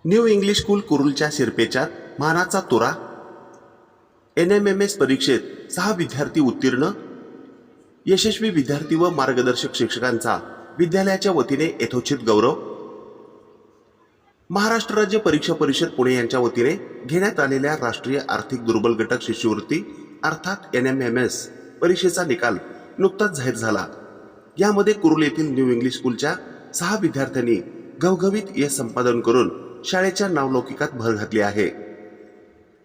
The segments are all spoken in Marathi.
न्यू इंग्लिश स्कूल कुरुलच्या शिरपेचात मानाचा तुरा. NMMS परीक्षेत 6 विद्यार्थी उत्तीर्ण. यशस्वी विद्यार्थी व मार्गदर्शक शिक्षकांचा विद्यालयाच्या वतीने यथोचित गौरव. महाराष्ट्र राज्य परीक्षा परिषद पुणे यांच्या वतीने घेण्यात आलेल्या राष्ट्रीय आर्थिक दुर्बल घटक शिष्यवृत्ती अर्थात NMMS परीक्षेचा निकाल नुकताच जाहीर झाला. यामध्ये कुरुल येथील न्यू इंग्लिश स्कूलच्या 6 विद्यार्थ्यांनी घवघवीत यश संपादन करून शाळेच्या नावलौकिकात भर घातली आहे.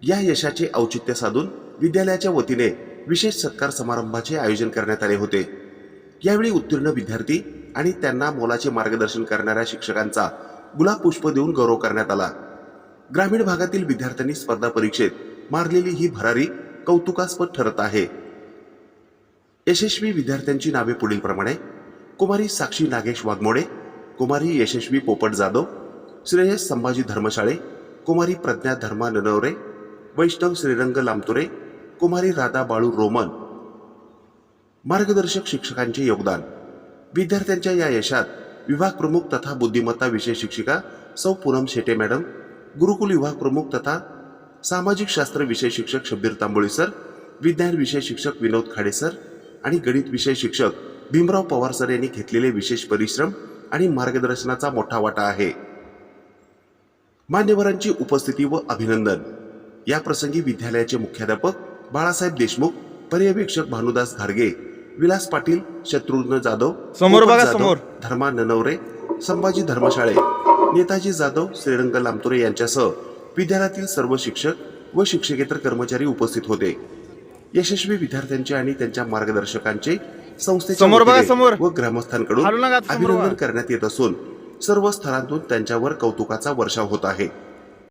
या यशाचे औचित्य साधून विद्यालयाच्या वतीने विशेष सत्कार समारंभाचे आयोजन करण्यात आले होते. यावेळी उत्तीर्ण विद्यार्थी आणि त्यांना मोलाचे मार्गदर्शन करणाऱ्या शिक्षकांचा गुलाब पुष्प देऊन गौरव करण्यात आला. ग्रामीण भागातील विद्यार्थ्यांनी स्पर्धा परीक्षेत मारलेली ही भरारी कौतुकास्पद ठरत आहे. यशस्वी विद्यार्थ्यांची नावे पुढीलप्रमाणे: कुमारी साक्षी नागेश वाघमोडे, कुमारी यशस्वी पोपट जाधव, श्रेयस संभाजी धर्मशाळे, कुमारी प्रज्ञा धर्मा ननवरे, वैष्णव श्रीरंग लामतुरे, कुमारी राधा बाळू रोमन. मार्गदर्शक शिक्षकांचे योगदान. विद्यार्थ्यांच्या या यशात विभाग प्रमुख तथा बुद्धिमत्ता विषय शिक्षिका सौ पूनम शेटे मॅडम, गुरुकुल विभाग प्रमुख तथा सामाजिक शास्त्र विषय शिक्षक शब्बीर तांबोळी सर, विज्ञान विषय शिक्षक विनोद खाडे सर आणि गणित विषय शिक्षक भीमराव पवार सर यांनी घेतलेले विशेष परिश्रम आणि मार्गदर्शनाचा मोठा वाटा आहे. मान्यवरांची उपस्थिती व अभिनंदन. या प्रसंगी विद्यालयाचे मुख्याध्यापक बाळासाहेब देशमुख, पर्यवेक्षक भानुदास घारगे, विलास पाटील, शत्रुघ्न जाधव, धर्मा ननवरे, संभाजी धर्मशाळे, नेताजी जाधव, श्रीरंग लामतुरे यांच्यासह विद्यालयातील सर्व शिक्षक व शिक्षकेतर कर्मचारी उपस्थित होते. यशस्वी विद्यार्थ्यांचे आणि त्यांच्या मार्गदर्शकांचे संस्थेच्या व ग्रामस्थांकडून अभिनंदन करण्यात येत असून सर्व स्तरांतून त्यांच्यावर कौतुकाचा वर्षाव होत आहे.